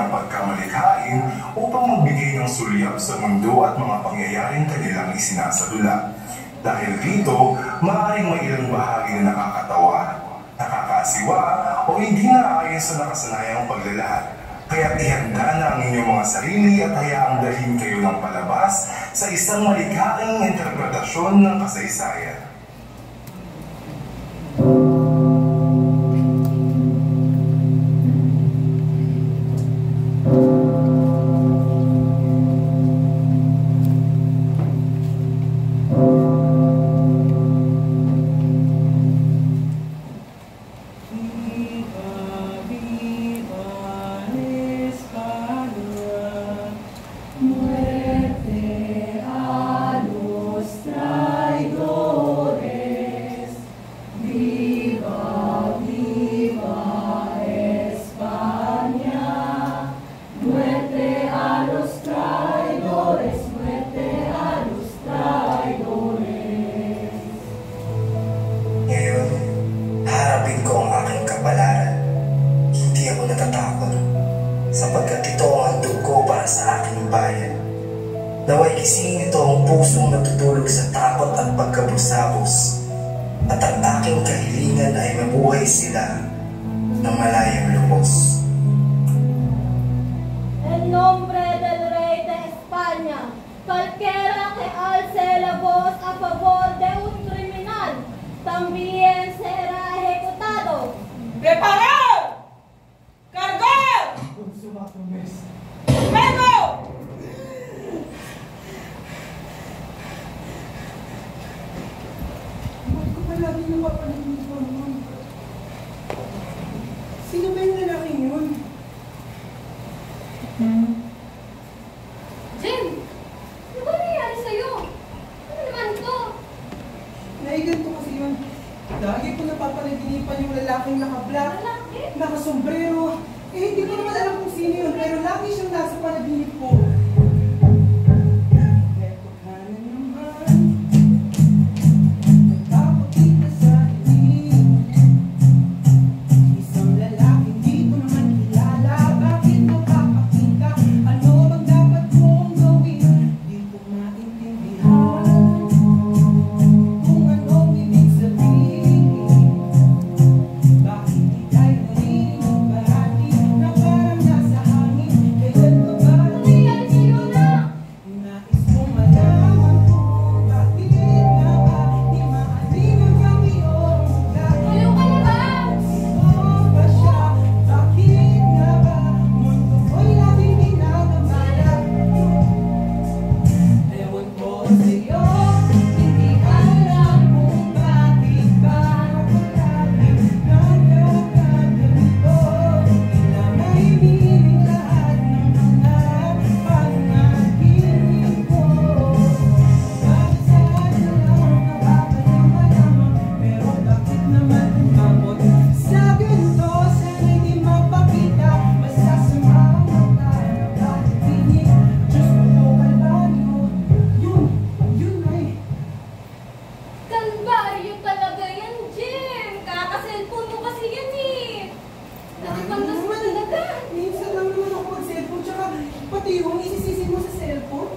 kanilang pagkamalikhain upang magbigay ng sulyap sa mundo at mga pangyayaring kanilang isinasadula. Dahil dito, maaaring may ilang bahagi na nakakatawa, nakakasiwa, o hindi naaayon sa nakasanayang paglalahad. Kaya ihanda na ang inyong mga sarili at hayaang dalhin kayo ng palabas sa isang malikhaing interpretasyon ng kasaysayan. sapagkat ito ang handog ko para sa aking bayan. Naway gisingin ito ang pusong natutulog sa takot at pagkabusabos, at ang aking kahilingan ay mabuhay sila ng malayang lubos. En nombre del Rey de España, cualquiera que alce la voz a favor de un criminal, también será ejecutado. ¡Preparad! ¡Cargar! ¡Luego! Bakit ko palagi napapalimutan mo? Sino ba yung lalaking yun? Jim, ano ba nangyari sa'yo? Ano naman to? Naigan ko kasi yun. Lagi ko napapanaginipan yung lalaking naka-black, Lalaki? naka-sombrero. Eh, hindi ko naman alam kung sino yun, pero lagi siyang nasa panaginip ko. Eto ka na naman. Nagtapot kita sa dilim. Isang lalaking di ko naman kilala. Bakit napapakita? Ano bang dapat kong gawin? Di ko maintindihan kung anong ibig sabihin. Bakit ika'y narinig parati na parang nasa hangin? Kailan ka ba Ano nangyari sa'yo na? nais kong malaman kung bakit nga ba di maalingan ang iyong dahil? Ayaw ka na ba? Sino ba siya? Bakit nga ba mundo ko'y laging ginagambala? Ewan ko sa'yo, hindi alam kung bakit ba ako laging nagkakaganito. Tila may hiniling lahat ng mga panaginip ko. Bakit saan na lang nakakalaman lamang, pero bakit naman umabot sa ganito? Sana'y di mapakita, masasama ang mata ng pagtinig. Diyos ko, kalbaryo, yun ay Kalbaryo talaga yan, Jim. Kaka-cellphone mo kasi yan eh. Nakipagdas mo talaga. minsan lang naman ako mag-cellphone, tsaka pati yung isisisi mo sa cellphone.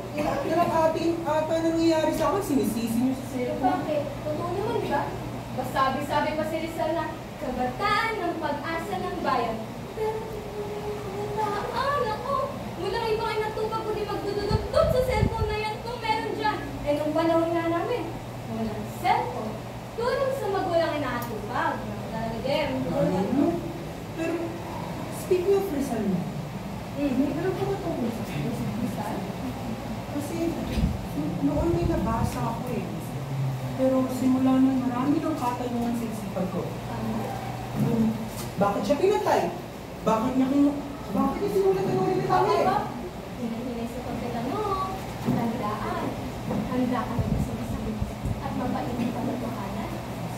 Ating ata nangyayari sa akin, sinisisi niyo sa Pero cellphone. bakit? Totoo naman, di ba? Sabi pa si Rizal na kabataan ng pag-asa ng bayan. Pero kabataan, ako. Mula kayo ba kayo natupag kundi magdududugtog sa cellphone na yan kung meron dyan. Eh, nung panahon nga namin, walang cellphone. Tulong sa magulang inaatupag. Talaga, Jem. Ano? Pero, speaking of Rizal mo, Meron ka ba tungkol sa Rizal? kasi noon may nabasa ako eh. Pero simula nung marami ng katanungan sa isipan ko. Bakit siya pinatay? Bakit niya sinulat ang ulit Tama namin? ba? Hinay sa pagkailan mo, tandaan, handa ka na sa masakit at mabait ang pagkakanan.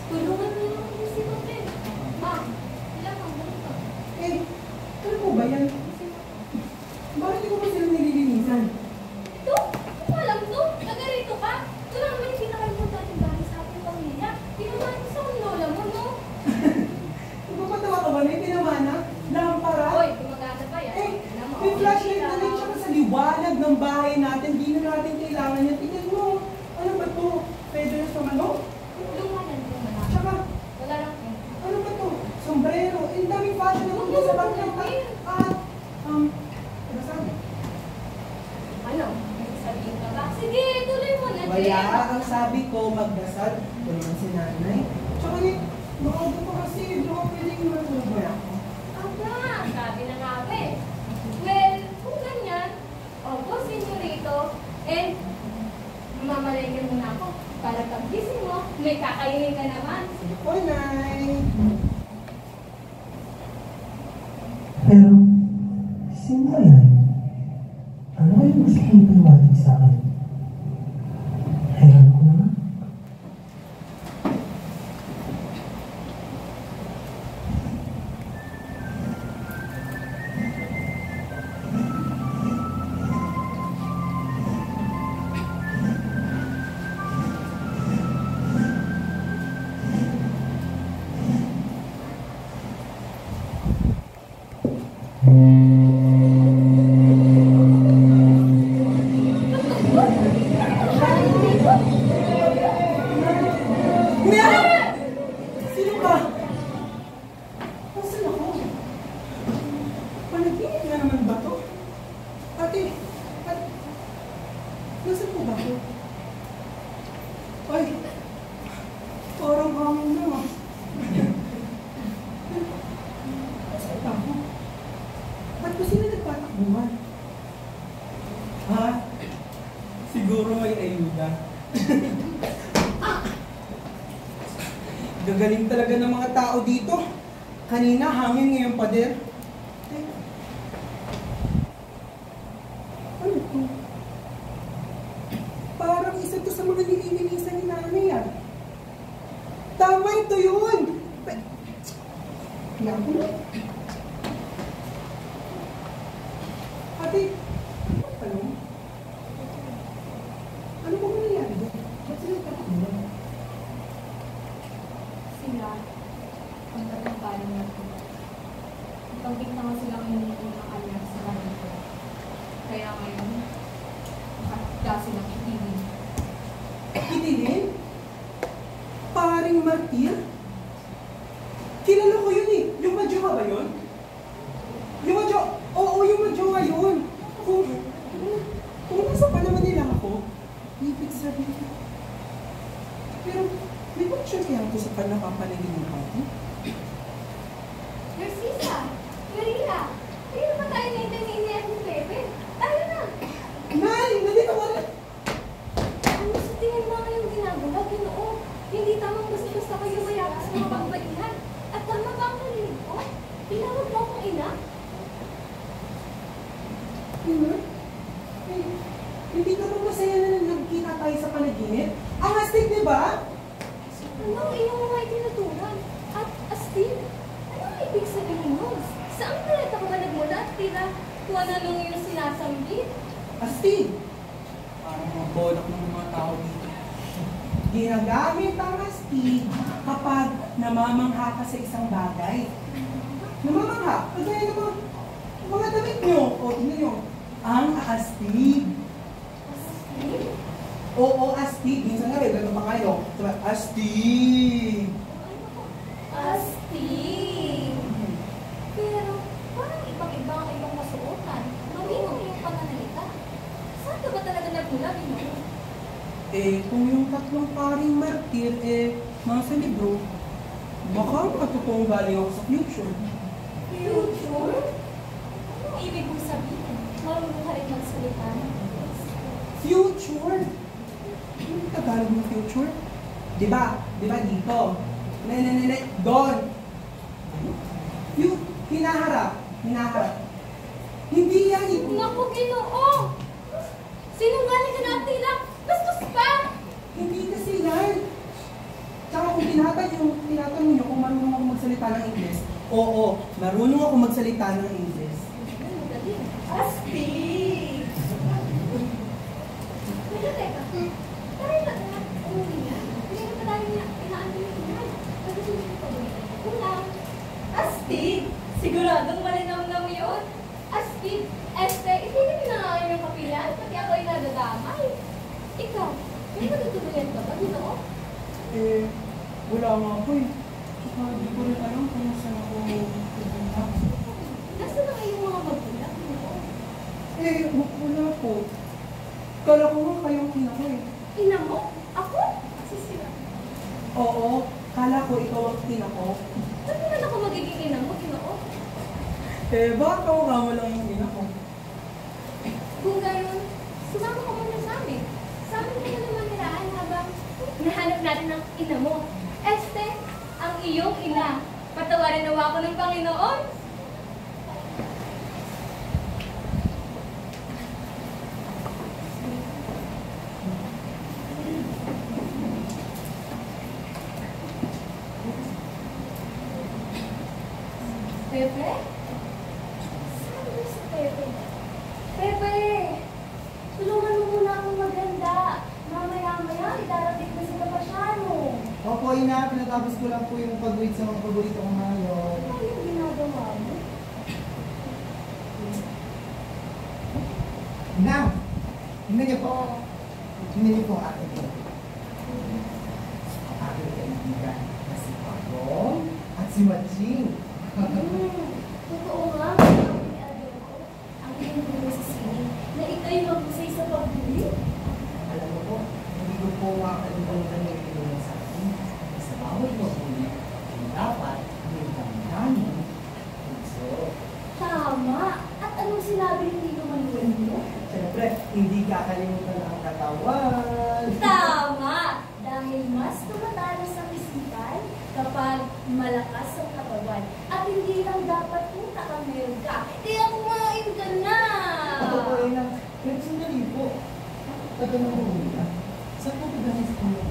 Tulungan mo yung isipan din. Ma, ilang ang ganito? Eh, ano po ba yan? Bakit hindi ko ba sila nililinisan? Ito? Ano alam to? Nagarito ka? Ito lang naman yung pinakalimutan bahay sa ating pamilya. Tinamaan mo sa lola mo, no? Nagpapatawa ka ba na yung pinamana? Lampara? Hoy, gumagana pa yan. Eh, Alam mo, May flashlight na rin siya sa liwanag ng bahay natin. Di na natin kailangan yan. Tingnan mo. Ano ba to? Pwede na sa manok? Lumanan ko na. Tsaka, Wala lang eh. ano ba to? Sombrero. Ang daming fashion na kung sa bakit. Ano sabi? Ano? May sabihin ka ba? Sige, tuloy mo na. Wala. Jen. Ang sabi ko, magdasal. Ito naman si nanay. Tsaka maaga pa kasi. Hindi ako pwedeng matulog ako. Aba, sabi na nga ba eh. Well, kung ganyan, opo, senyorito, and mamalengke mo na ako para pag-gising mo, may kakainin ka naman. Sige po, Nay. Pero, sino ba yan? Ano kayong gusto kong paliwanag sa akin? Hayaan ko naman. Kuya! Sino ka? Nasaan ako? Panaginip na naman ba to? Ate, nasaan po ba ako? Ay, parang hangin na. Nasaan ba ako? Ba't ba sila nagpatakbuhan? Ha? Siguro may ayuda. Gagaling talaga ng mga tao dito. Kanina, hangin, ngayon pader. Ano to? Parang isa to sa mga nililinisan ni nanay ah. Tama, ito yun! Kaya ko na. Ate, ano? Ano ba nangyayari doon? Ba't sila nagpatakbuhan? Sila, ang tatlong na ito. Ipag-bigtangan silang hindi ng alam sa kanito. Kaya ngayon, nakakita silang itigil. Itilin? Paring martir? Kilala ko yun eh. Yung madyoha ba yun? Yung madyoha? Oo, yung madyoha yun. Kung nasa pa naman nila ako, ibig sabihin. Pero, may picture kaya ako sa panapapanaginip ako? Narcisa! Marila! Hindi naman tayo naintindihan ni Ate Pepe. Tayo na! Nay! Nandito ka rin! Ano sa tingin mo ngayong ginagawa, Ginoo? Hindi tamang basta-basta kayo mayakas sa mga pagbaihan. At tama ba ang narinig ko? Tinawag mo akong ina? Ina? Eh, hindi ka ba masaya na nagkita tayo sa panaginip? Ang astig, di ba? Ano ang iyong mga itinuturan? At astig, ano ang ibig sabihin mo? Saan planeta ka ba nagmula at tila kung ano nung iyong sinasambit? Astig! Parang mga bolak ng mga tao dito. Ginagamit ang astig kapag namamangha ka sa isang bagay. Namamangha? Kagaya ng mga damit nyo. O, tingnan nyo. Ang astig. Astig? Oo, astig. Minsan nga rin, ganun pa kayo. Diba? Astig! Astig! Pero parang ibang-iba ang iyong kasuotan. Malinaw ang iyong pananalita. Saan ka ba talaga nagmula, Ginoo? Eh, kung yung tatlong paring martir, mga sa libro, baka matotoong galing ako sa future. Future? Anong ibig mong sabihin? Marunong ka rin magsalita ng Diyos. Future? Ano yung Tagalog ng future? Diba? Diba dito? Doon! Yung hinaharap. Hindi yan ito. Naku, Ginoo! Sinungaling ka na, tila! Bastos pa! Hindi kasi yan. Tsaka kung tinatanong nyo kung marunong ako magsalita ng Ingles, oo, marunong ako magsalita ng Ingles. Astig! Teka, teka. Tayo na nga. Umuwi na. Hindi na tayo inaano yung inan. Pagkasunod ko ba yun? Kulang. Astig! Siguradong malinam na mo yun. Astig! Itigil na nga yung kapilan, pati ako ay nadadamay. Ikaw, may matutuluyan ka ba, Ginoo? Wala nga po eh. Tsaka di ko rin alam kung saan ako pupunta. Nasaan na kayong mga magulang, Ginoo? Wala po. Kala ko nga kayong ina ko eh. Ina mo? Ako? Kasi sila. Oo, kala ko ikaw ang ina ko. Saan naman ako magiging ina mo, Ginoo? Bakit ako nga mo lang yung ina ko? Kung gayon, sumama ka muna sa amin. Sa amin ka na naman niraan habang nahanap natin ang ina mo. Ang iyong ina. Patawarin nawa ako ng Panginoon. Pepe? Saan ba si Pepe? Pepe! Tulungan mo muna akong maganda. Mamaya-maya, idarating na si Kapasyano. Opo, ina. Pinatapos ko lang po yung pag-wait sa mga paborito kong ngayon. Ano yung ginagawa mo? Ina! Tingnan niyo po. Tingnan niyo po ang aking ina. Ang aking kaibigan na si Pagong at si Maching. Totoo nga, ang ate ko, ang iyong guro sa sini, na ikaw'y maghusay sa pagbuli. Alam mo po, hindi ko po makakalimutan yung tinulong sa akin. Sa bawat mabulit, dapat may damdamin. So, Tama! At anong sinabi ni Tito Manuel mo? siyempre, hindi kakalimutan ang katawan. Tama! Dahil mas tumatalas ang isipan kapag malakas ang katawan. At hindi lang dapat kung nakameron ka. Kaya kumain ka na! Ako po ay nang, pero sandali po. Tatanong mo muna. Saan po ba galing sa inyo?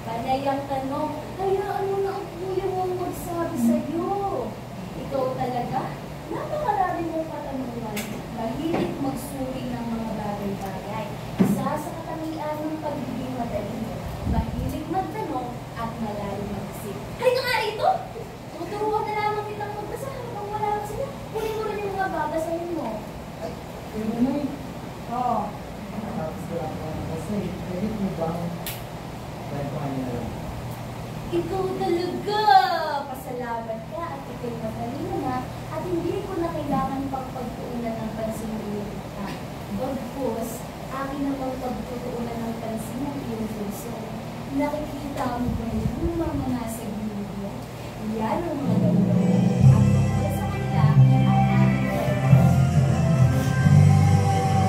Panay ang tanong, hayaan mo na ang kuya mo ang magsabi sa'yo. Ikaw talaga, napakarami mong katanungan. Mahilig magsuri ng mga bagay-bagay. Isa sa katangian ng pagiging madali mo. Mahilig magtanong at malalim mag-isip. Halika nga rito! Tuturuan na lamang kitang magbasa habang wala ka sila. Kunin mo rin yung mga babasahin mo. Pero may, nakatapos ko lang po ang kasi. Pwede po bang kwentuhan niyo na lang? Ikaw talaga! Pasalamat ka at ikaw'y matalino na at hindi ko na kailangan pang pagtuunan ng pansin ng iyong mata. Bagkus, akin namang pagtutuunan ng pansin ng iyong puso. Nakikita mo ba yung mga nasa gilid? Yan ang mga gawin. At tungkol sa kanila, ang aking pagkakas.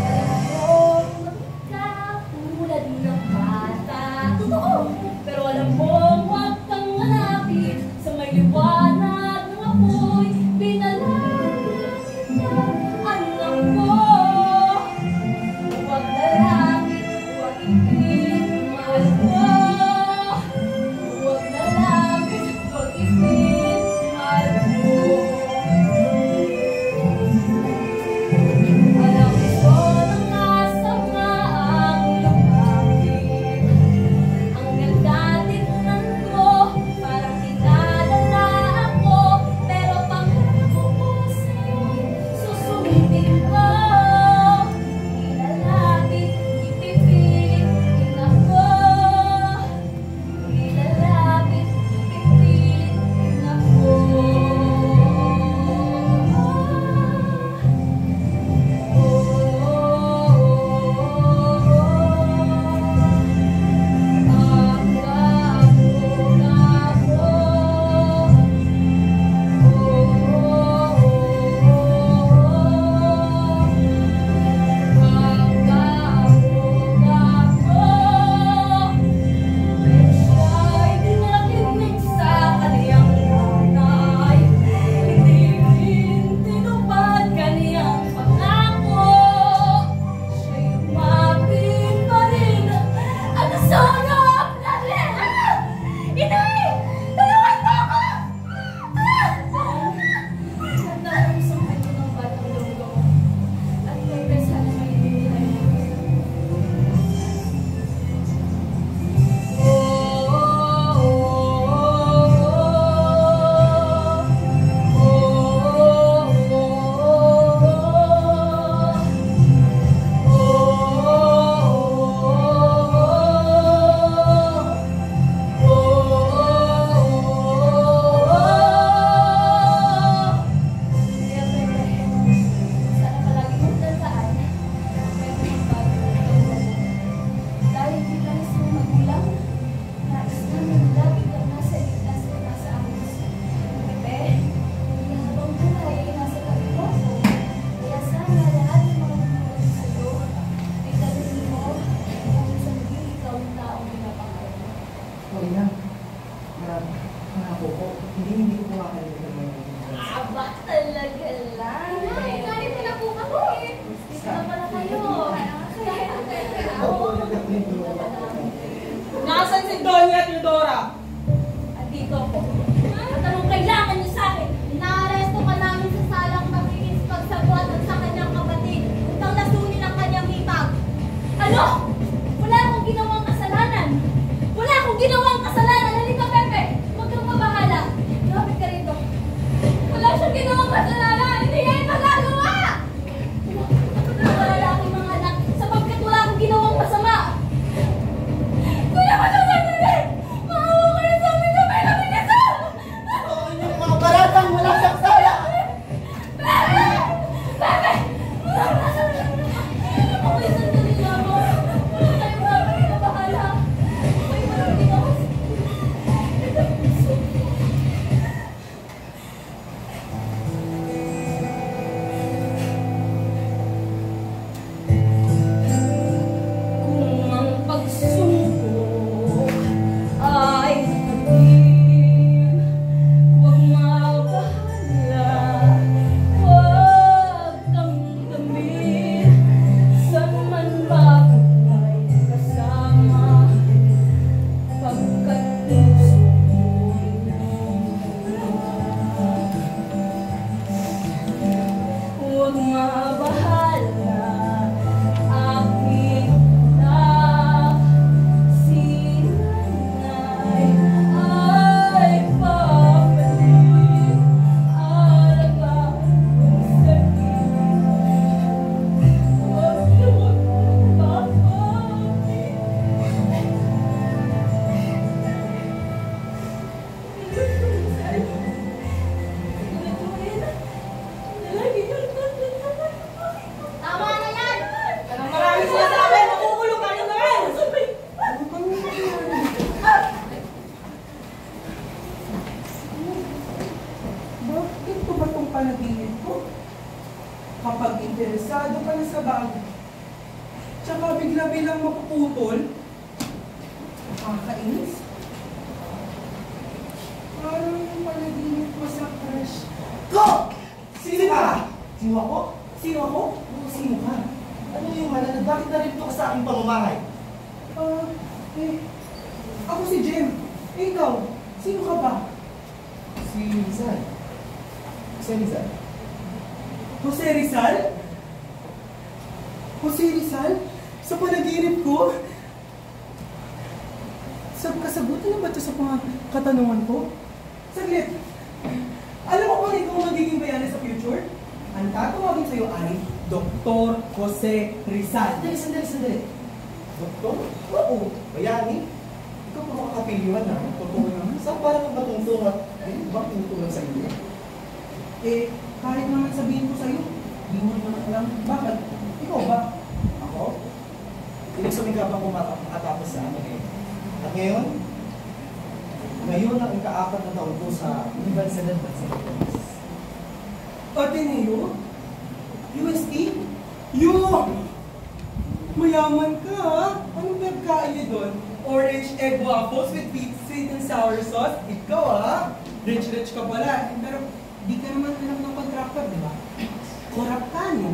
Alam mo, lumamig ka, tulad ng bata. Totoo! Pero alam mo, huwag kang malapit sa may liwanag ng apoy. Pinalagyan ka si Doña Teodora? Andito ako. At anong kailangan niyo sa akin? Inaaresto ka namin sa salang pagsagwat at sa kanyang kapatid upang lasunin ang kanyang hipag. Ano? Wala akong ginawang kasalanan. Wala akong ginawang kasalanan. Halika, Pepe. Huwag kang mabahala. Lumapit ka rito. Wala siyang ginawang kasalanan. Hindi niya yung magagawa. Wala aking mga anak sapagkat wala akong ginawang masama. Kuya, matutulungan! Maawa ka na sa amin na may nabigasa! Oo, yung mga baratang wala siyang sala! Bebe! Bebe! Okay, sandali lang ako. Wala tayong mga na bahala. Okay, maraming ako. Kung ang pagsubok ay atin, huwag mabahala, huwag kang damit, saan man bagay kasama, pagkat puso mo'y huwag mabahala, aking anak, si nanay ay papalit, alagaan mo sa huwag yun papapit. Tama na yan! Anong maraming sinasabi? Makukulong ka na naman! Bakit ko ba itong panaginip ko? Kapag interesado ka na sa bago, tsaka bigla-bilang mapuputol, nakakainis. Parang yung panaginip ko sa crush. Go! Sino ka? Sino ako? Sino ako? Sino ka? Ano yung malanag? Bakit narito ka sa aking pamamahay? Ako si Jem. Ikaw, sino ka ba? Si Rizal. Si Rizal? Jose Rizal? Jose Rizal? Sa panaginip ko? Kasagutan na ba ito sa mga katanungan ko? Saglit. Alam mo kung ikaw magiging bayani sa future? Ang tatawagin sa'yo ay Dr. Jose Rizal. Sandali. Doktor? Oo. Bayani? Ikaw pa makakapiliwan na. Totoo naman. Saan parang ang batungtong at bang tinutulong sa iyo? Kahit naman sabihin ko sa'yo, hindi mo naman alam. Bakit? Ikaw ba? Ako? Ibig sabihin ka bang makatapos sa amin eh? At ngayon ang ika-4 na taon ko sa Universidad ng Philippines. Ateneo? UST? Mayaman ka ha? Anong pagkain niyo doon? Orange egg waffles with sweet and sour sauce? Ikaw ha? Rich ka pala. Pero di ka naman alam ng contractor, di ba? Korap ka niyo.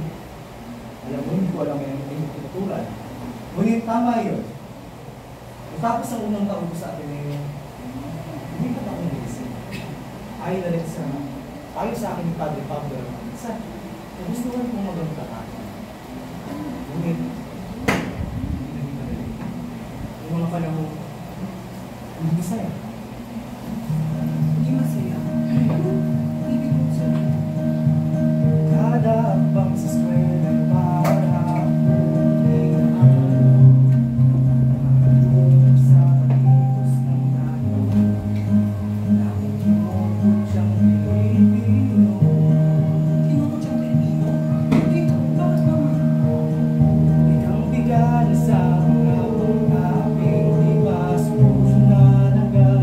Alam mo, hindi ko alam yung tinutulan. Ngunit tama yun. Tapos ang unang taon ko sa atin ngayon, hindi ka pa akong naisip. Ay na rin ayon sa akin ni Padre Pablo, sa gustuhan kong maganda ka. Ngunit, hindi na madali. Yung mga panahon, hindi masaya. Hindi masaya. Ibig mo sabihin. Kada bang sa eskwela para sa pagkitos ng nato, bakit kinukot siyang Pilipino? Kinukot siyang Pilipino? Bakit naman? Bigang-bigan sa mga pag-aping di ba susunod agad.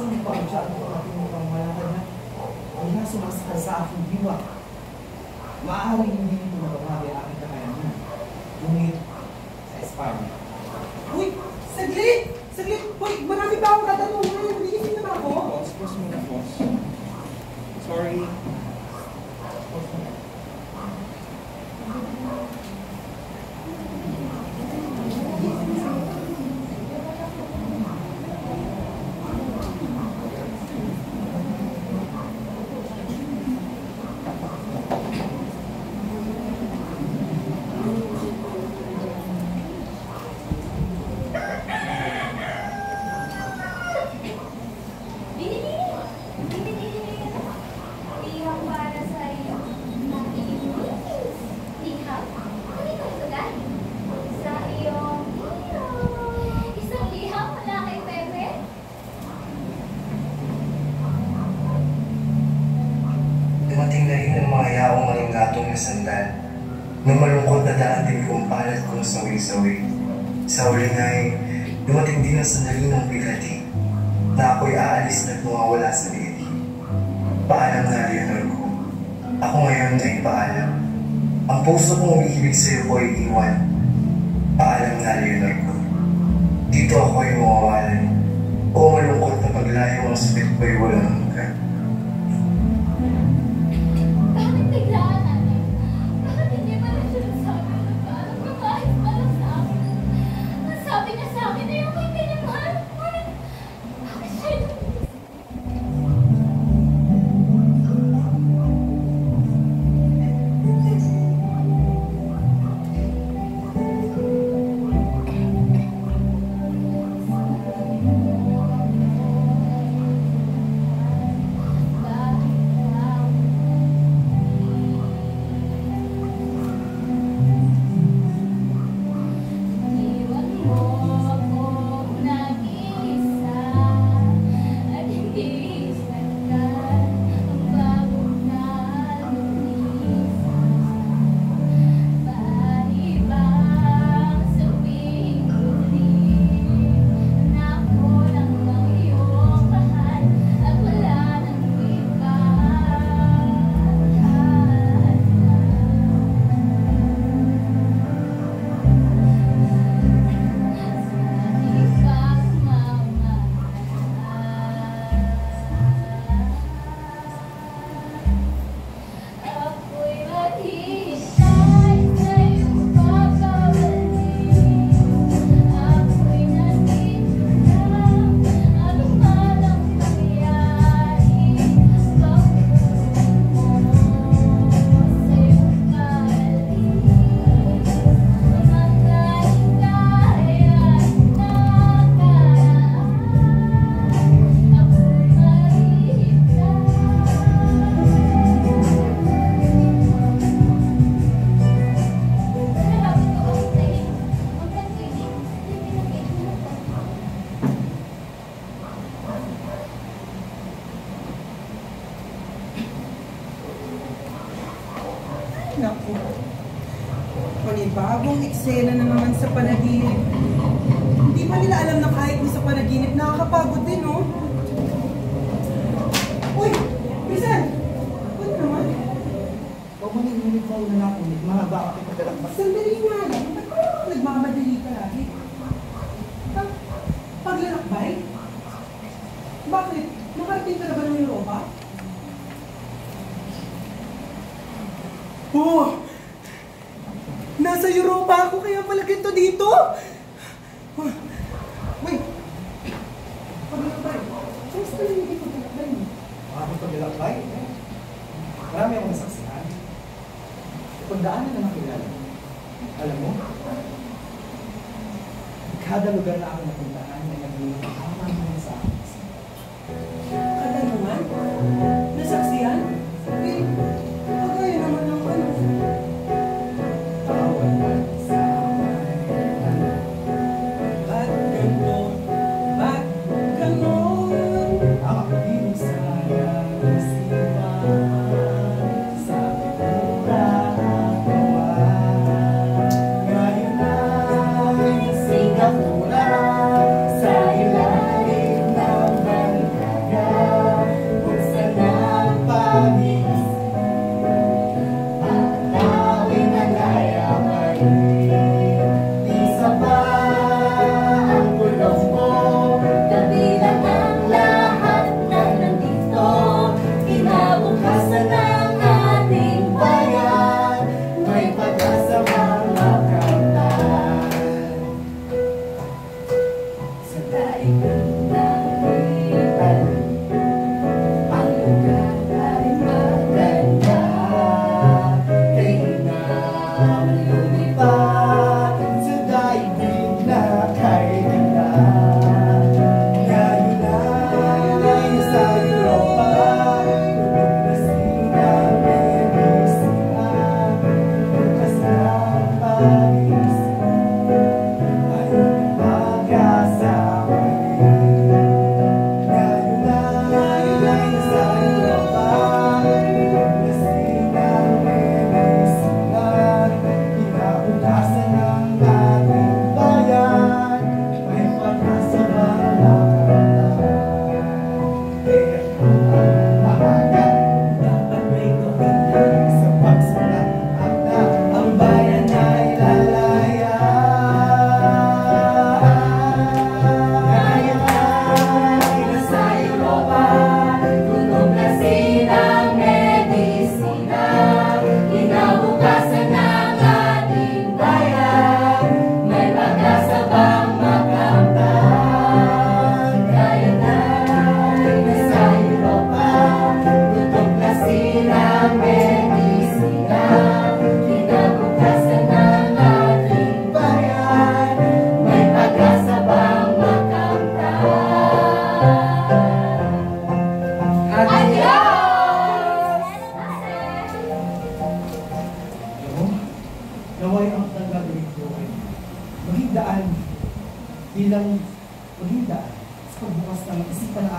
hindi pa masyado makatulong malakad na wala sumasakal sa aking diwa. Maaaring hindi nito nababagay ang aking kakayanan. Ngunit sa Espanya. Uy! Saglit! Saglit! Uy! Marami pa akong tatanungan. Hindi na ba ako? Pause muna, boss. Sorry. Pause muna. Liham para sa iyo. Liham? Ano itong sulat? Sa iyong isang liham wala kay Pepe? Dumating na rin ang mga yaong maringgatong na sandal na malungkot na daatin kong palat kong sawi-sawi. Sa huli nga'y dumating din ang sandali ng bigati na ako'y aalis at mawawala sa liit. Paalam na, Leonor ko. Ako ngayon ay paalam. Ang puso kong umiibig sa'yo ko ay iwan. Paalam na, Leonor ko. Dito ako ay mawawalan. O malungkot na paglayo ang sakit ko'y walang hanggan. Bakit biglaan natin? Bakit hindi pa rin siya nagsabi na parang mabahit para sa akin? Ang sabi niya sa akin ay ako hindi niya mahal. Bakit siya yung iwan mo akong nag-iisa at hindi sagad ang bagong nalunisan. Paribang sabing huli na ako lang ang iyong mahal at wala nang iba. Ako'y maghihintay sa iyong pagbabalik. Ako'y nandito lang, ano man ang mangyari. Pagpuso mo sa iyong balik. Mga hikayan na karaan. Ako'y Naku. Panibagong eksena na naman sa panaginip. Hindi pa nila alam na kahit sa panaginip, nakakapagod din, no? Uy! Bisan! Ano naman? Huwag mo nang mo na nakulit. Mahaba ako pagdalang pa. Sandali nga lang. Ba't ka nagmamadali ka lagi? Paglalakbay? Bakit? Nakarating ka na ba ng Europa? Oh! Nasa Europa ako kaya pala ganito dito? Wait! Paglalakbay. Saan sa hindi paglalakbay mo? Maraming paglalakbay. Marami akong nasaksihan. Pagdaanan na nakilala. Alam mo, kada lugar na ako napuntahan ay naging nakakama sa akin. Kada naman? Nasaksiyan? Eh, pagkaya naman ng ano? Tawag at sabay. Ba't ganon? Ba't ganon? Ang aking sayang isipan sa pinura at gawa. Ngayon ay Singapura.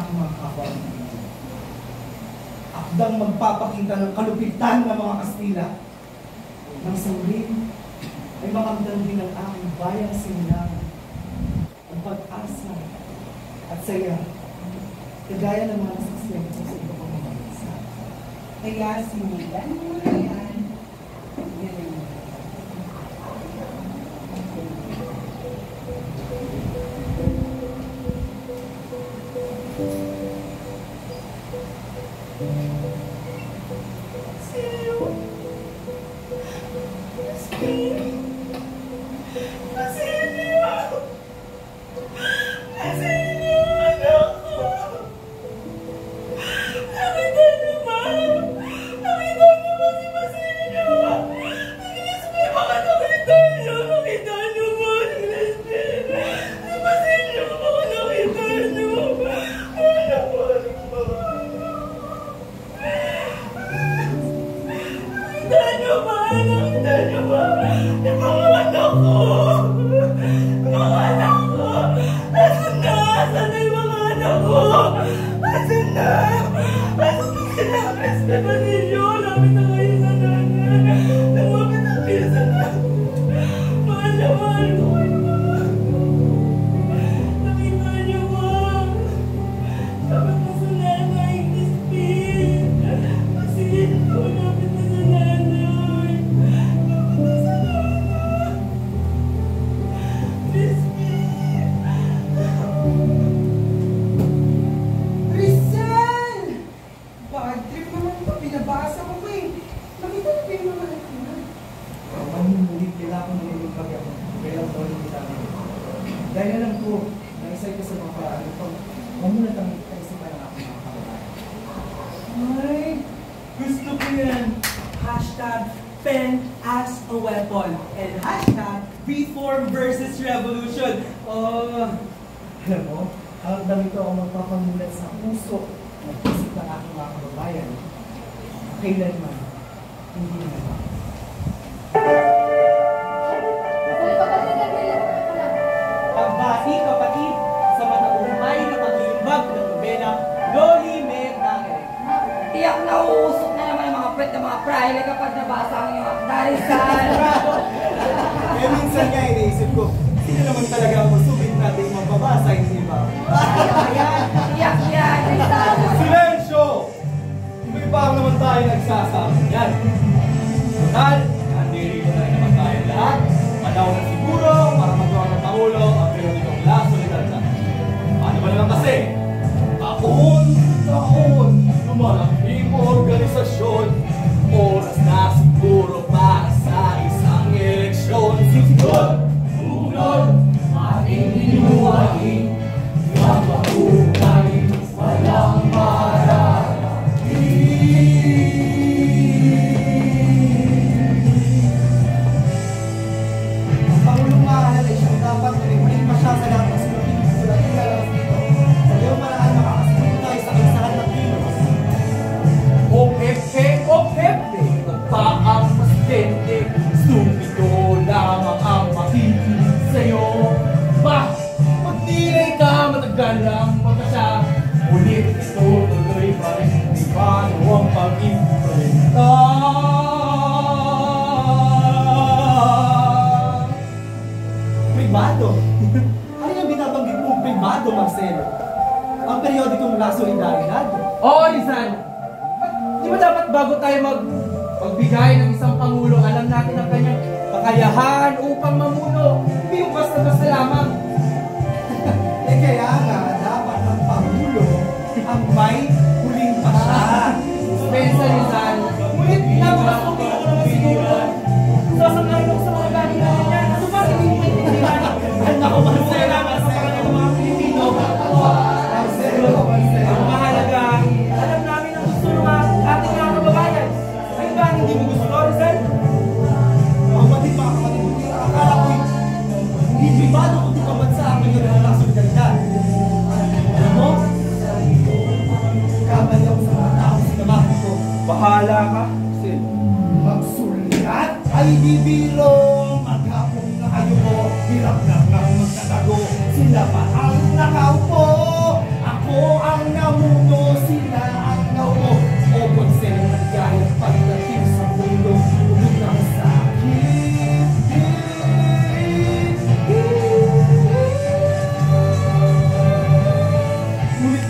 ang mga kapwa ng Pilipino. Akdang magpapakita ng kalupitan ng mga Kastila. Nang sa huli, ay makamdam din ang aking bayang sinilangan, ang pag-asa at saya, kagaya ng mga nasaksiyan ko sa iba pang mga bansa. Kaya sinilan mo na yan. Yan ang Dahil alam ko, naisay ko sa mga paraan ito, mamunat ang kaisipan ng aking mga kababayan. Ay, gusto ko yan. Hashtag pen as a weapon. And hashtag reform versus revolution. Oh, Alam mo, hanggang ito ang magpapamulat sa puso ng isip ng aking mga kababayan. Kailanman, hindi na. pagbati kapatid sa matagumpay na paglimbag ng nobela, Loli Meg Nangere. Tiyak na uusok na naman ang mga pwet ng mga praile kapag nabasa ang iyong akdarisal. Eh minsan nga iniisip ko, sino naman talaga ang masubit natin magbabasa, hindi ba? Ayan, tiyak yan. Ay, tama. Silensyo! May pa naman tayo nagsasabi yan. Total, nandito na rin naman tayo lahat. Panahon na siguro para magawa ng Pangulo ang periodikong La Solidaridad. Paano ba naman kasi? Taon, lumalaking organisasyon. Oras na siguro para sa isang eleksyon. Sunod, ating inuwain. Mapabuhay, walang mararating. Ang Pangulong Mahalal ay siyang dapat nalimunin pa siya sa lahat ng sulating lalabas dito. Sa iyong maraan makakasunod tayo sa kansahan ng kilos. O Pepe, nagpaang presidente. Sumito lamang ang makikinig sa'yo. Magdilay ka, matagal lang magkasya. Ulit ito, tuloy pa rin. Di paano ang pag-implementa? Privado? Ano yung binabanggit mong privado, Marcelo? Ang periodikong La Solidaridad? Oo, Rizal. Di ba dapat bago tayo magbigay ng isang Pangulo, alam natin ang kanyang kakayahan upang mamuno. Hindi yung basta-basta lamang. Eh kaya nga, dapat ang Pangulo ang may huling pasya. Pensa, Rizal. Ngunit napakasukin ko naman siguro. Sasangayin ako sa mga bagay natin yan. Ano ba hindi mo maintindihan? Ay, naku, Marcela, masakit ng mga Pilipino. Marcelo. Ang mahalaga, alam namin ang gusto ng ating mga kababayan. Ay ba, hindi mo gusto, Rizal? Mga kapatid, akala ko'y hindi privado kundi kabansa ang periodikong La Solidaridad. Alam mo, kamali ako sa mga tao sa trabaho ko. Bahala ka. Magsulat ay di biro. Maghapong na kayo ko. Hirap lang ang magtatago. Sila pa ang nakaupo. Ako ang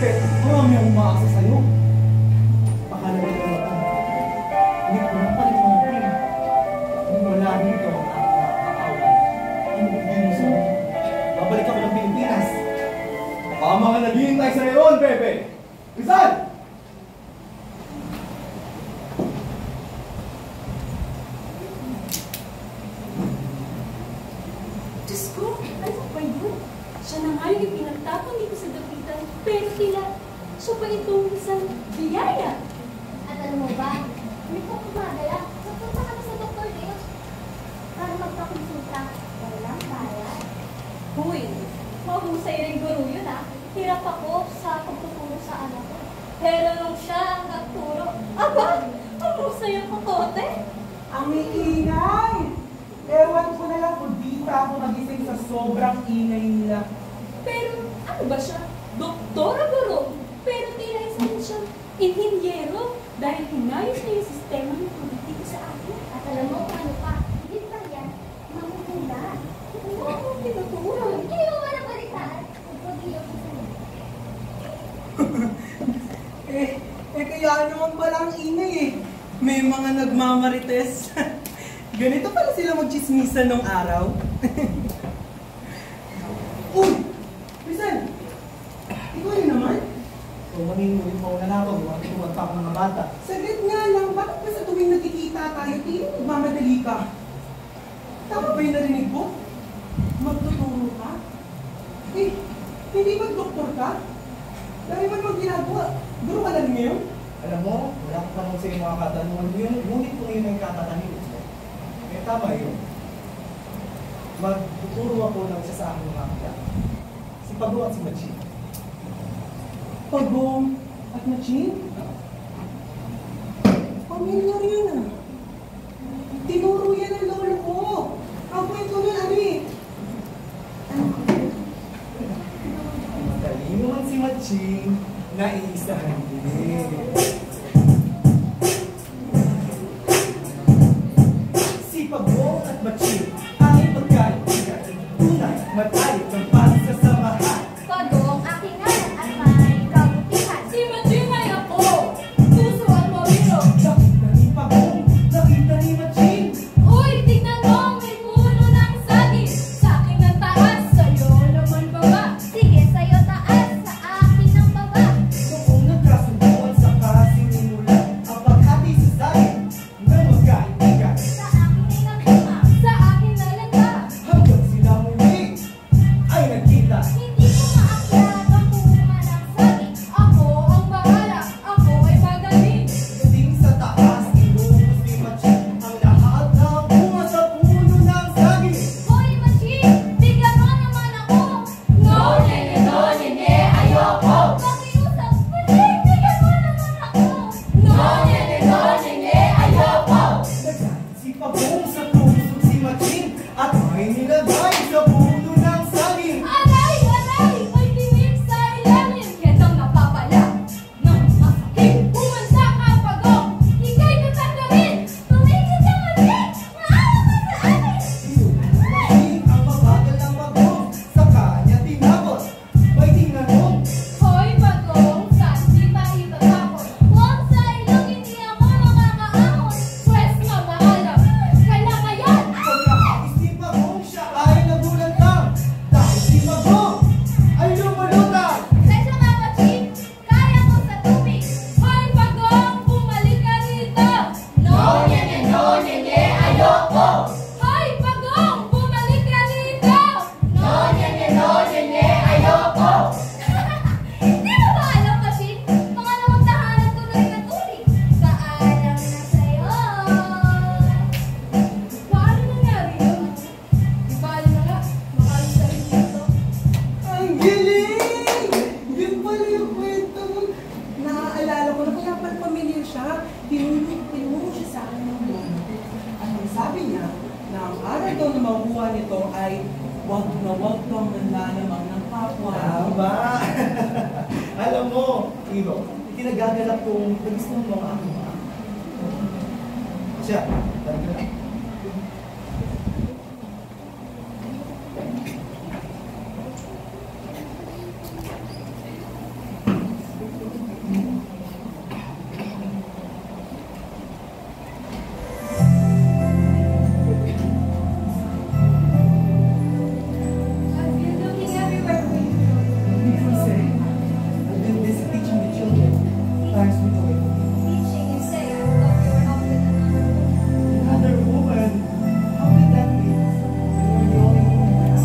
respeto, marami akong umaasa sa'yo. Akala mo naman ako. Hindi ko na palimutin. Kung wala dito ang aking nakakaawan, ano bigyan mo sa akin? Babalik ako ng Pilipinas. Tama ka naghihintay sa ngayon, Pepe! Rizal! Diyos ko, ano ba yun? Siya na nga yung pinagtatangi ko sa dapitan, pero tila, siya pa itong isang biyaya. At alam mo ba, hindi ko kumagala. Napunta kami sa Dr. Dale para magpakonsulta. Walang bayad. Huy, mahusay rin guro yun ah. Hirap ako sa pagtuturo sa anak ko. Pero nung siya ang nagturo, aba, mahusay ang kokote. Ang iingay! Ewan ko na lang kung di pa ako magising sa sobrang ingay nila. Pero ano ba siya? Doktora guro. Pero tila isa rin siyang inhinyero dahil hinayos niya yung sistema ng politiko sa akin. At alam mo kung ano pa, hindi pa yan, mamumula. Oo, tinuturo. Hindi mo ba nabalitaan? Pagpag-iyaw ko sa'yo. Kaya naman palang ingay eh. May mga nagmamarites. Ganito pala sila magchismisan nung araw. Uy! Rizal! Ikaw yun naman? So, maningulit mo na nato, tuwan pa ako mga bata. Saglit nga lang, bakit ba sa tuwing nagkikita tayo, tingin nagmamadali ka? Tama ba yung narinig ko? Magtuturo ka? Eh, hindi ba doktor ka? Dahil man mag-ginagawa, guro ka na rin ngayon? Alam mo, wala ko tanong sa iyo mga katanungan, ngunit kung yun ang katatanong mo. Eh, tama yun. Magtuturo ako ng isa sa aking mga kapya. Si Pagong at si Machine. Pagong at Machine? Pamilyar yun ah. Tinuro yan ang lolo ko. Ang kwento nun, ano eh? Dali mo man si Machine, naiisahan din. Si Pagong at Machine, aming pagkaibigan. Tunay, matayog ng pagsasamahan. Pagong aking ngalan at may kabutihan. Si Machine ay ako. Puso at mabiro. Nakita ni Pagong, nakita ni Machine. Uy, tignan mo, may puno ng saging. Sa akin ng taas, sa'yo naman baba. Sige, sa'yo taas, sa akin ang baba. Noong nagkasunduan sa kasinimulan, ang paghati sa sayo ng magkaibigan. Sa akin ay nagtama. Sa akin na lang ba? Hanggang sila muli ay nagkita. Hindi ko maakyat ang bunga ng saging. Ako ang bahala. Ako ay magaling. Pagdating sa taas, inubos ni Machine ang lahat ng bunga sa puno ng saging. Hoy, Machine! Bigyan mo naman ako! No, nene, ayoko. Pakiusap! Machine! Bigyan mo naman ako! No, nene, ayoko. Nagsalit si Pagong sa puso si Machine at may nilagay sa puno ng saging. Aray! May tinig sa ilalim. Ketang napapala ng masakit. Pumunta ka, Pagong. Ika'y tatanggalin. Tumigil ka, Machine! Maawa ka sa akin! Machine ang mabagal ng Pagong sa kanya tinapos. May tinanong, Hoy, Pagong, saan kita itatakot? Huwag sa ilong, hindi ako nakakaahon! Pwes nga maalam. Kailangan yan. pagkakais ni Pagong siya ay nagulantang. Dahil si Pagong ay lumulutang. Sensya ka, Machine! Kaya mo sa tubig! Hoy, Pagong, bumalik ka rito. No, nene, ayoko! Hoy, Pagong, bumalik ka rito. No, nene, ayoko! Di mo ba alam, Machine? Pangalawang tahanan ko na rin ang tubig. Paalam na sa'yo! Paano nangyari yun? Di ba alam na nga, makalis ka rin dito. Ang galing! Yun pala yung kwento nun. Naaalala ko na kaya pala pamilyar siya. Tinuro siya sa akin ng lolo ko. At ang sabi niya, na ang aral daw na makuha nito ay wag na wag kang manlalamang ng kapwa. Tama. Alam mo, Iro, itinagagalak kong gusto mo ang aking mga. Siya, talaga na. sometimes we do it. Teaching you say I thought you were out with another woman. Another woman? How did that be? You were the only woman I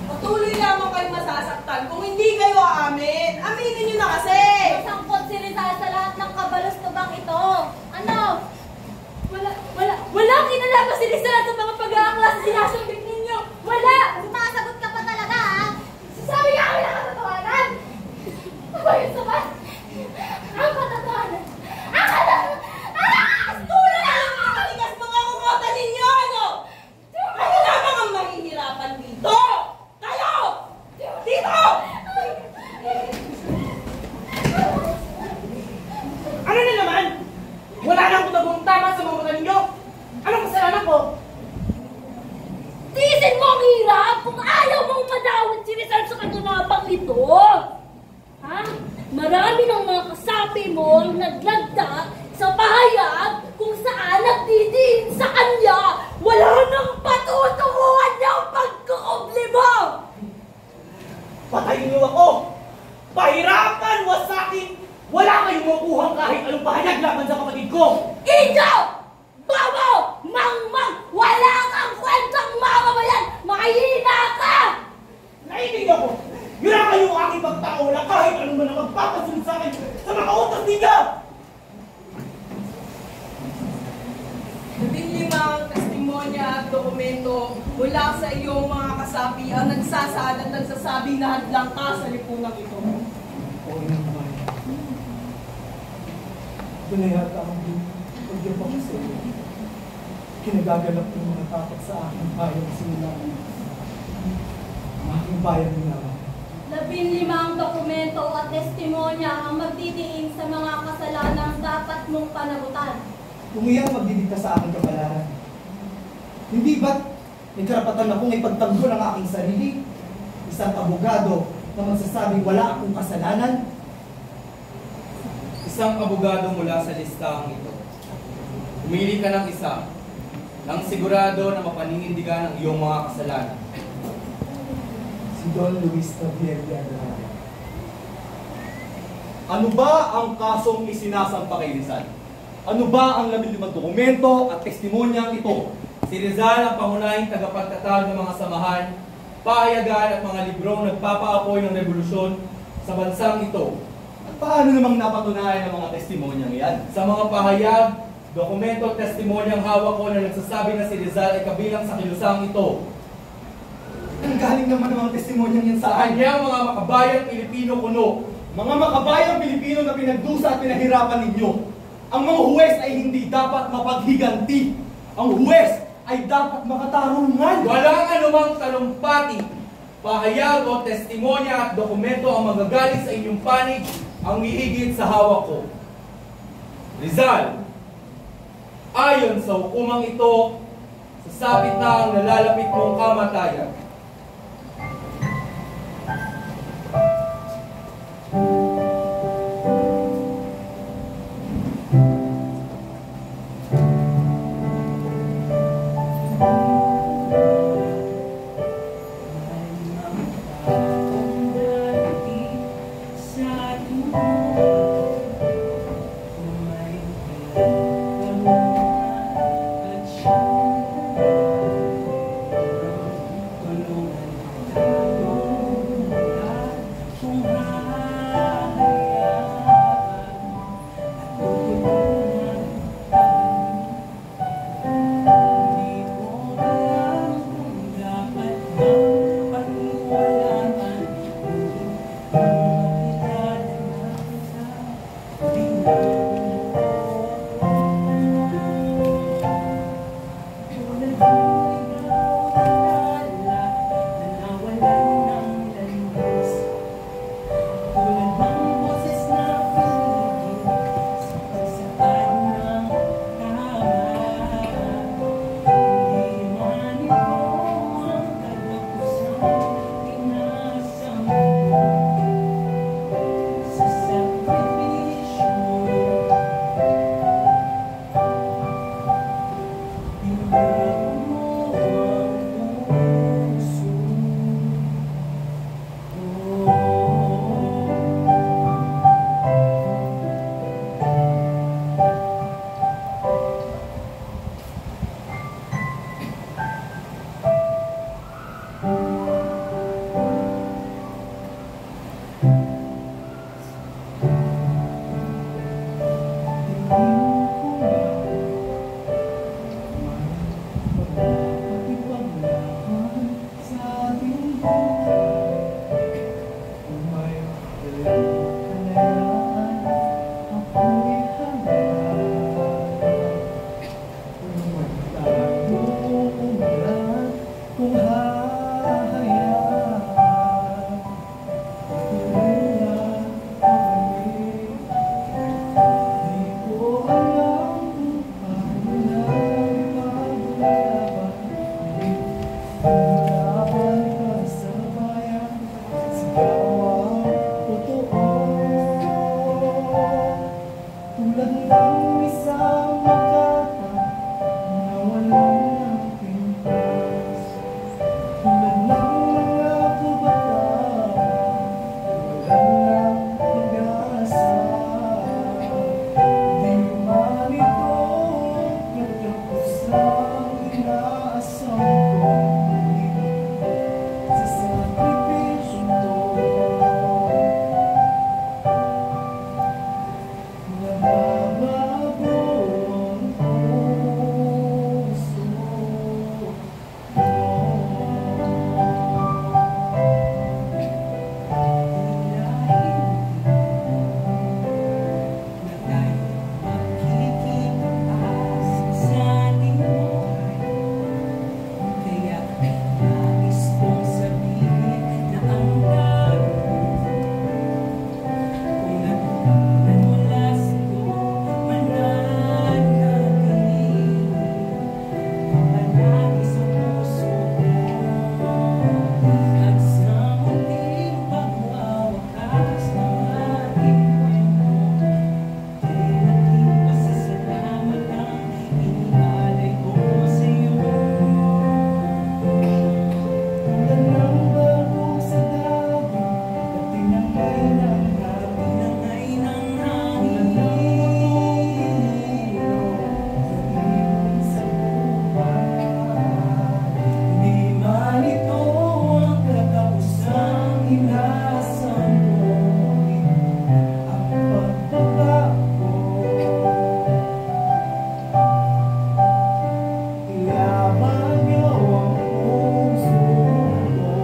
Patuloy lamang kayo masasaktan kung hindi kayo aamin. Aminin nyo na kasi! Masangkot si Rizal sa lahat ng kabalustubang ito. Ano? Wala kinalaman si Rizal sa mga pag-aakla sa sinasambit ninyo. Wala! Sumasagot ka pa talaga, ha? Sabi nga kami ng katotohanan! Ano ba yun sabat? Ang katotohanan! Ang katotohanan! Tuloy na lang mga kaligas mga kumota ninyo, ano? Ano lamang ang mahihirapan dito? Kayo! Dito! Ano na naman? Wala nang kutagong tama sa mga mata ninyo. Anong kasalanan ko? Tiisin mo ang hirap kung ayaw mong madawat si Rizal sa katunabang ito. Ha? Marami ng mga kasapi mo ang naglagda sa pahayag kung saan nagdidiin sa kanya. Wala nang patutunguhan niya ang pagkukubli mo! patayin niyo ako. Pahirapan, wasakin, wala kayong makuhang kahit anong pahayag laban sa kapatid ko. Inyo! Bobo! Mangmang! Wala kang kwentang mamamayan! Mahihina ka! Naiintindihan ko. Yun ang kayong aking pagtao na kahit anong man ang magpapasunod sa akin sa mga utos ninyo. 15 testimonya at dokumento mula sa iyong mga kasapi ang nagsasaad at nagsasabing na hadlang ka sa lipunang ito. Oo naman. Ito na yata ang pag-iba ko sa iyo. Kinagagalap ng mga takot sa aking bayan simula. Ang aking bayan nila. 15 dokumento at testimonya ang magdidiin sa mga kasalanang dapat mong panagutan. Kung iyan magdidikta sa aking kapalaran, hindi ba't may karapatan akong ipagtanggol ang aking sarili? Isang abogado na magsasabing wala akong kasalanan? Isang abogado mula sa listang ito. Pumili ka ng isa nang sigurado na mapaninindigan ang iyong mga kasalanan. Si Don Luis Javier Villagrán. Ano ba ang kasong isinasampa kay Rizal? Ano ba ang 15 dokumento at testimonyang ito? Si Rizal ang pangunahing tagapagtatag ng mga samahan, pahayagan at mga librong nagpapaapoy ng revolusyon sa bansang ito. At paano namang napatunayan ang mga testimonyang yan? Sa mga pahayag, dokumento at testimonyang hawak ko na nagsasabi na si Rizal ay kabilang sa kilusang ito. Ang galing naman ang mga testimonyang yan Sa sa akin. kanyang mga makabayang Pilipino kuno. Mga makabayang Pilipino na pinagdusa at pinahirapan ninyo. Ang mga huwes ay hindi dapat mapaghiganti. Ang huwes ay dapat makatarungan. Walang anumang talumpati, pahayag o testimonya at dokumento ang magagaling sa inyong panig ang hihigit sa hawak ko. Rizal, ayon sa hukumang ito, sasabit na ang nalalapit mong kamatayan. At inasan mo ang pagbabago. Ilaban niyo ang puso ko,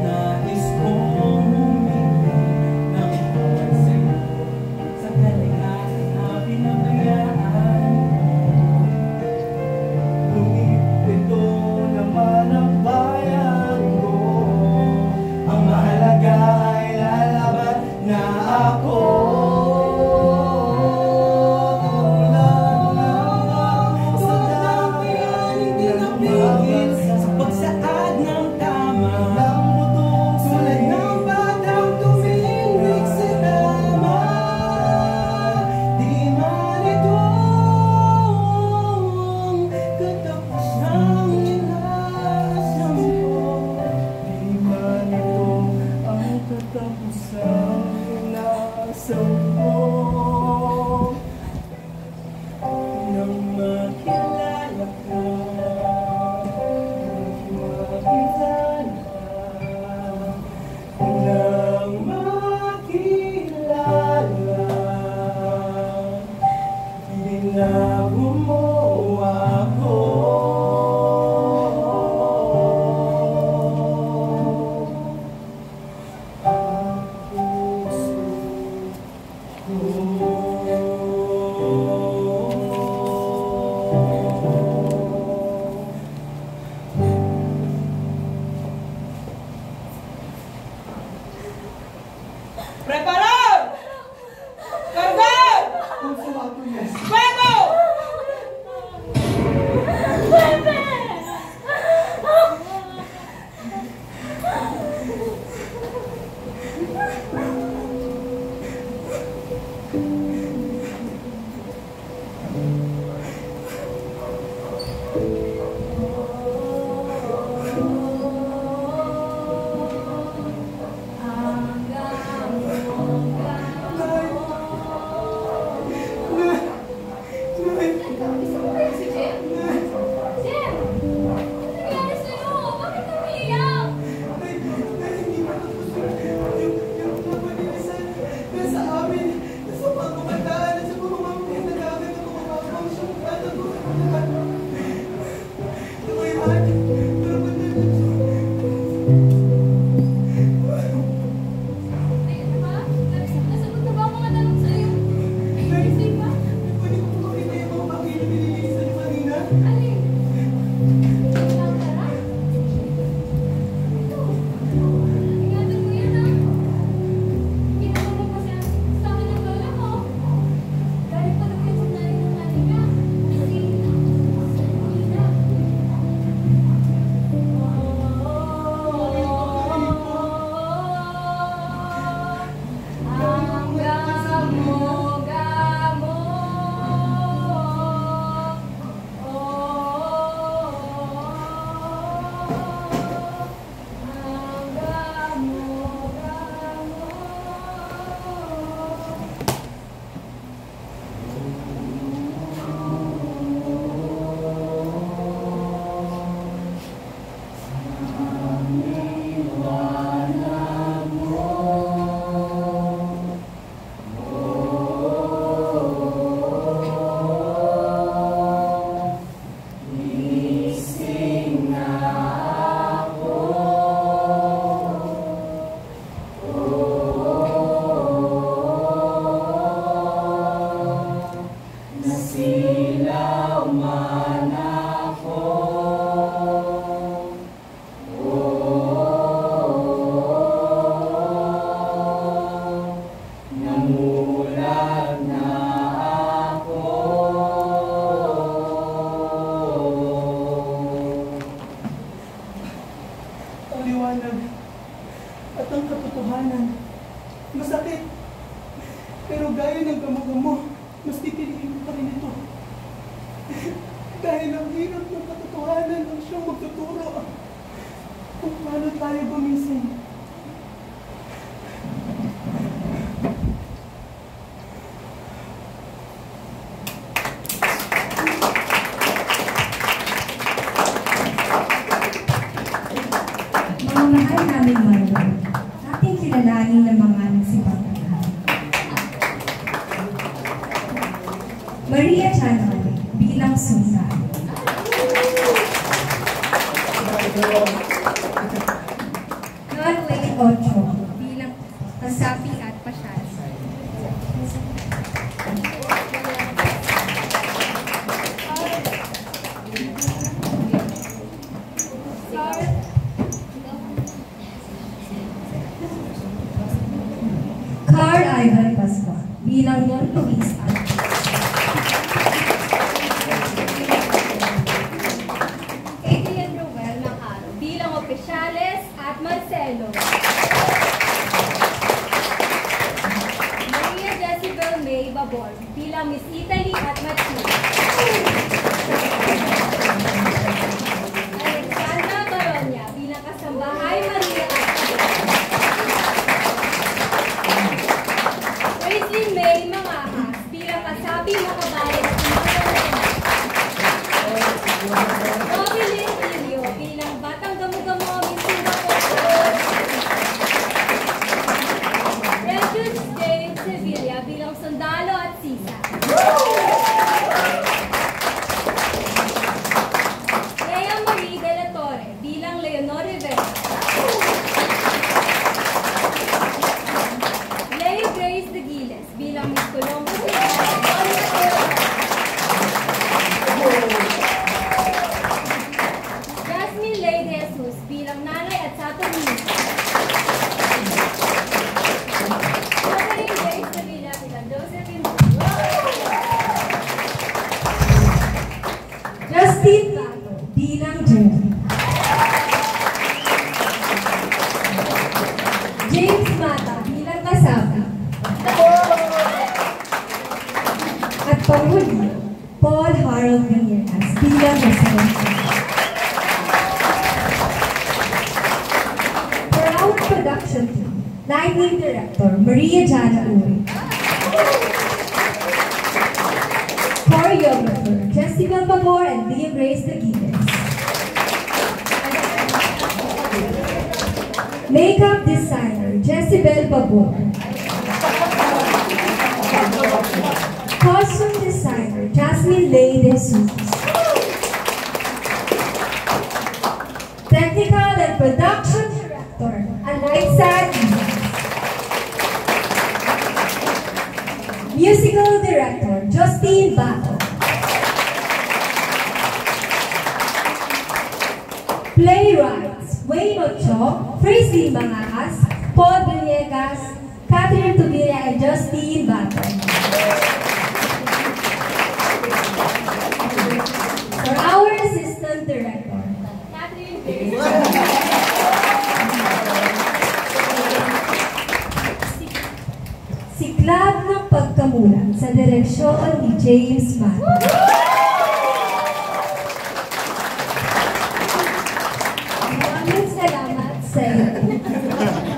nais kong humingi ng pansin sa kalingatan na pinabayaan mo. Lumipito naman ang bayan ko, ang mahalaga ay lalaban na ako. Sa pagsaad ng tama, tulad ng batang tuminig sa tama, di man ito ang katapusang inaasam ko, di man ito ang katapusang inaasam ko. Nang makilala ka, nang makilala, binago mo ako. Ang puso Preparar! Cargar! Fuego! Isa mo kaya si Jem? Jem! Ano nangyari sa'yo? Bakit ka umiiyak? hindi pa tapos yung nasa amin, nasa mga kumandaan, nasa mga mamaya, nagagad ako mababang siyang tatagos. Tumayahan, pero ba't na Ay, ano ba? Nasagot na ba ang mga tanong sa'yo? Naisip ba? pwede ko makita yung mga bakit na binilisan niyo kanina? Alin? Ang tara? Ito. Ingatan mo yan, ah. Ginawa mo pa sa akin ng lola mo. Galing pa daw yan sa nanay ng nanay ka. Kasi, Nina. Ang gamo-gamo. Ang gamo-gamo. Nasilaw man ako, namulat na ako. Ang liwanag at ang katotohanan, masakit. Pero gaya ng gamo-gamo, mas titiliin ko pa rin ito. Dahil ang hirap ng katotohanan ang siyang magtuturo kung paano tayo gumising. Mga mahal namin Marlo, Stefan Wayne Ocho bilang kasapi at pasyal. Carl Ivan Pascua bilang Don Luis at Adrian Roel Macaro bilang Oficiales at Marcelo. Maria Jezebel May Babor bilang Miss Italy at Matthew. Alexandra Baronia bilang kasambahay Maria at Tracy May Mangahas bilang kasabi makabayan at Bobby Lynn Ilio bilang batang gamu-gamu Miss Singapore. Regius James Sevilla bilang sundalo at sisa. Lea Marie De La Torre bilang Leonor Rivera. Lea Grace De Giles bilang Miss Colombo. Jasmine Ley De Jesus bilang nanay at Saturnin. Catherine Grace Sevilla bilang Josephine. Justin Tato bilang Jerry. James Mata bilang kasapi. At panghuli, Paul Harold Villarreal bilang kasapi. For our production team, Lighting Director Maria Jana Uri. Choreographer Jessica Babor and Leah Grace De Giles. Makeup designer Jezebel Babor. Costume designer Jasmine Ley De Jesus. Technical and production director Alexa Diaz. Musical director Justine Bato. Playwrights Wayne Ocho, Francine Mangahas, Paul Villegas, Catherine Tubilla, and Justine Bato. For our assistant director, Catherine Siklab ng Pagkamulat sa direksyon ni James Mato. Maraming salamat sa iyo.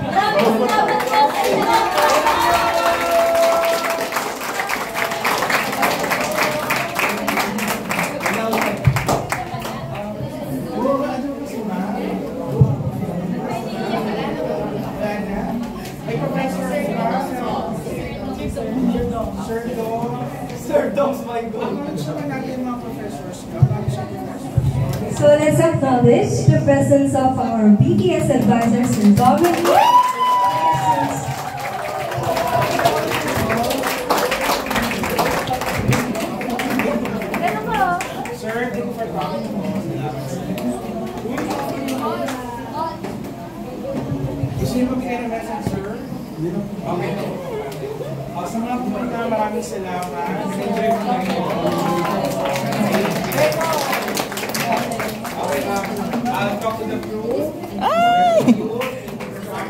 Maraming salamat po sa inyo. Sir Dom's my God. So let's acknowledge the presence of our BTS advisors and government. Sir, thank you for coming. Gusto niyo magbigay ng message, sir? Okay. Sa mga pumunta, maraming salamat. Enjoy mo lang yun.